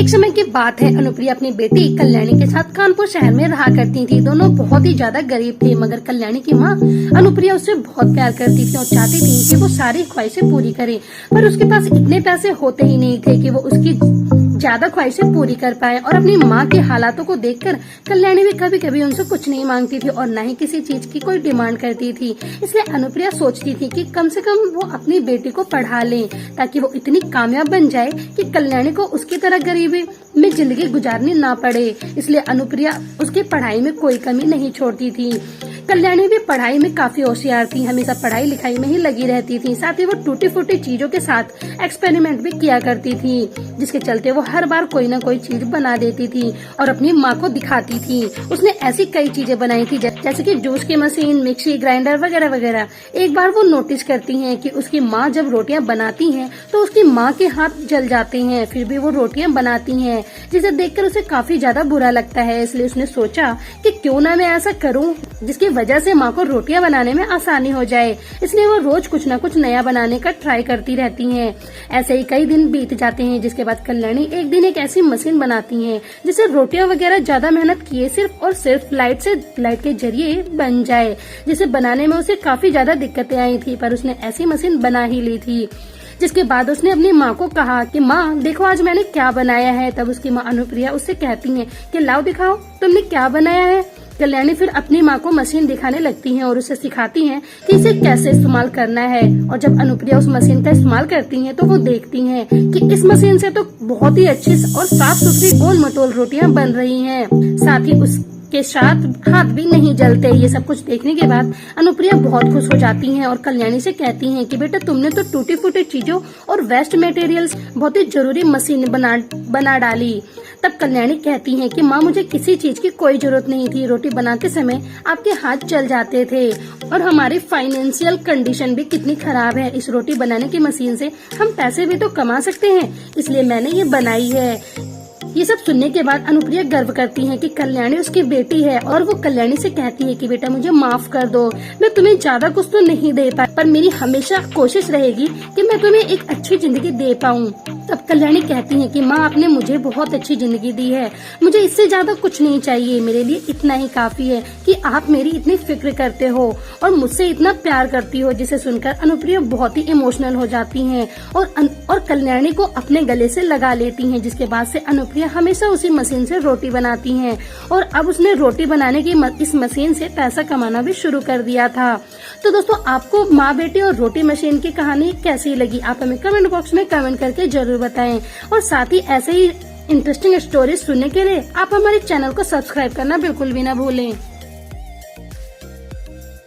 एक समय की बात है, अनुप्रिया अपनी बेटी कल्याणी के साथ कानपुर शहर में रहा करती थी। दोनों बहुत ही ज्यादा गरीब थे, मगर कल्याणी की माँ अनुप्रिया उससे बहुत प्यार करती थी और चाहती थी कि वो सारी ख्वाहिशें पूरी करे। पर उसके पास इतने पैसे होते ही नहीं थे कि वो उसकी ज्यादा ख्वाहिशें पूरी कर पाए। और अपनी माँ के हालातों को देखकर कल्याणी भी कभी कभी उनसे कुछ नहीं मांगती थी और न ही किसी चीज की कोई डिमांड करती थी। इसलिए अनुप्रिया सोचती थी कि कम से कम वो अपनी बेटी को पढ़ा ले, ताकि वो इतनी कामयाब बन जाए कि कल्याणी को उसकी तरह गरीबी में जिंदगी गुजारनी ना पड़े। इसलिए अनुप्रिया उसकी पढ़ाई में कोई कमी नहीं छोड़ती थी। कल्याणी भी पढ़ाई में काफी होशियार थी, हमेशा पढ़ाई लिखाई में ही लगी रहती थी। साथ ही वो टूटी फूटी चीजों के साथ एक्सपेरिमेंट भी किया करती थी, जिसके चलते वो हर बार कोई न कोई चीज बना देती थी और अपनी माँ को दिखाती थी। उसने ऐसी कई चीजें बनाई थी, जैसे कि जूस की मशीन, मिक्सी ग्राइंडर वगैरह वगैरह। एक बार वो नोटिस करती हैं कि उसकी माँ जब रोटियां बनाती हैं तो उसकी माँ के हाथ जल जाते हैं, फिर भी वो रोटियां बनाती हैं, जिसे देखकर उसे काफी ज्यादा बुरा लगता है। इसलिए उसने सोचा कि क्यों ना मैं ऐसा करूं जिसकी वजह से माँ को रोटियां बनाने में आसानी हो जाए। इसलिए वो रोज कुछ न कुछ नया बनाने का ट्राई करती रहती हैं। ऐसे ही कई दिन बीत जाते हैं, जिसके बाद कल्याणी एक दिन एक ऐसी मशीन बनाती हैं जिससे रोटियां वगैरह ज्यादा मेहनत किए सिर्फ और सिर्फ लाइट के जरिए बन जाए। जिसे बनाने में उसे काफी ज्यादा दिक्कतें आई थी, पर उसने ऐसी मशीन बना ही ली थी। जिसके बाद उसने अपनी माँ को कहा कि माँ देखो आज मैंने क्या बनाया है। तब उसकी माँ अनुप्रिया उससे कहती है कि लाओ दिखाओ तुमने क्या बनाया है। कल्याणी फिर अपनी माँ को मशीन दिखाने लगती हैं और उसे सिखाती हैं कि इसे कैसे इस्तेमाल करना है। और जब अनुप्रिया उस मशीन का इस्तेमाल करती हैं तो वो देखती हैं कि इस मशीन से तो बहुत ही अच्छी और साफ सुथरी गोल मटोल रोटियां बन रही हैं, साथ ही उसके साथ हाथ भी नहीं जलते। ये सब कुछ देखने के बाद अनुप्रिया बहुत खुश हो जाती हैं और कल्याणी से कहती हैं कि बेटा तुमने तो टूटी फूटी चीजों और वेस्ट मटेरियल्स बहुत ही जरूरी मशीन बना डाली। तब कल्याणी कहती हैं कि माँ मुझे किसी चीज की कोई जरूरत नहीं थी, रोटी बनाते समय आपके हाथ जल जाते थे और हमारी फाइनेंशियल कंडीशन भी कितनी खराब है। इस रोटी बनाने की मशीन से हम पैसे भी तो कमा सकते हैं, इसलिए मैंने ये बनाई है। ये सब सुनने के बाद अनुप्रिया गर्व करती है कि कल्याणी उसकी बेटी है और वो कल्याणी से कहती है कि बेटा मुझे माफ कर दो, मैं तुम्हें ज्यादा कुछ तो नहीं दे पाई, पर मेरी हमेशा कोशिश रहेगी कि मैं तुम्हें एक अच्छी जिंदगी दे पाऊँ। तब कल्याणी कहती है कि माँ आपने मुझे बहुत अच्छी जिंदगी दी है, मुझे इससे ज्यादा कुछ नहीं चाहिए, मेरे लिए इतना ही काफी है कि आप मेरी इतनी फिक्र करते हो और मुझसे इतना प्यार करती हो। जिसे सुनकर अनुप्रिया बहुत ही इमोशनल हो जाती हैं और कल्याणी को अपने गले से लगा लेती हैं। जिसके बाद से अनुप्रिया हमेशा उसी मशीन से रोटी बनाती हैं और अब उसने रोटी बनाने की इस मशीन से पैसा कमाना भी शुरू कर दिया था। तो दोस्तों आपको माँ बेटी और रोटी मशीन की कहानी कैसी लगी, आप हमें कमेंट बॉक्स में कमेंट करके जरूर बताएं। और साथ ही ऐसे ही इंटरेस्टिंग स्टोरीज सुनने के लिए आप हमारे चैनल को सब्सक्राइब करना बिल्कुल भी ना भूलें।